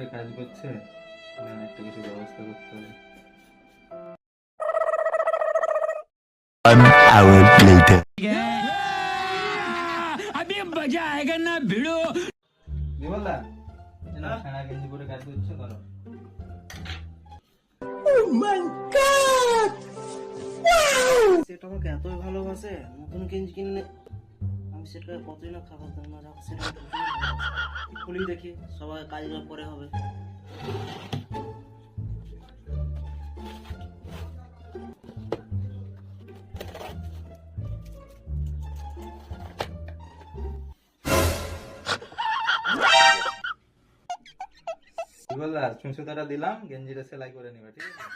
করে কাজ করছে, একটা কিছু ব্যবস্থা করতে হবে। 1 hour later. अभी मजा आएगा ना भिड़ो। বিমলদা, ছাড়া গেঞ্জি পরে কাজ করছে, করো। সেটা আমাকে এতই ভালোবাসে, নতুন গেঞ্জি কিনে আমি সেটাকে কতই না খাবার দাম না রাখছি, সেটা খুলি দেখি সবাই কাজগুলো পরে হবে। বিমলদা, সুতাটা দিলাম, গেঞ্জিটা সেলাই করে নিবে, ঠিক আছে?